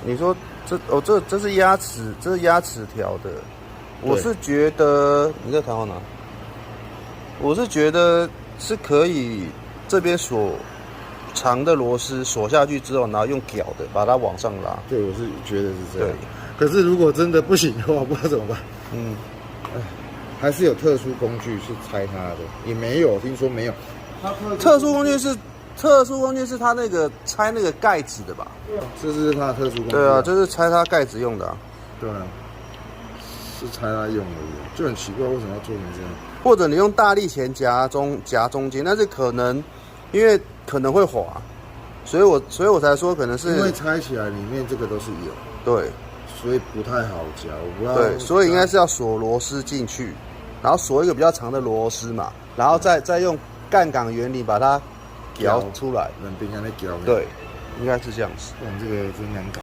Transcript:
你说这是压齿，这是压齿条的。我是觉得你在台湾哪？我是觉得是可以这边锁长的螺丝锁下去之后，然后用绞的把它往上拉。对，我是觉得是这样。可是如果真的不行的话，我不知道怎么办。还是有特殊工具是拆它的，也没有，听说没有。特殊工具是它那个拆那个盖子的吧？这是它的特殊工具。对啊，就是拆它盖子用的啊。对啊，是拆它用而已，就很奇怪为什么要做成这样。或者你用大力钳夹中间，但是因为可能会滑，所以我才说可能是因为拆起来里面这个都是油，对，所以不太好夹。我不知道。对，所以应该是要锁螺丝进去，然后锁一个比较长的螺丝嘛，然后再用杠杆原理把它绞出来。冷冰箱在绞。对，应该是这样子。这个真难搞。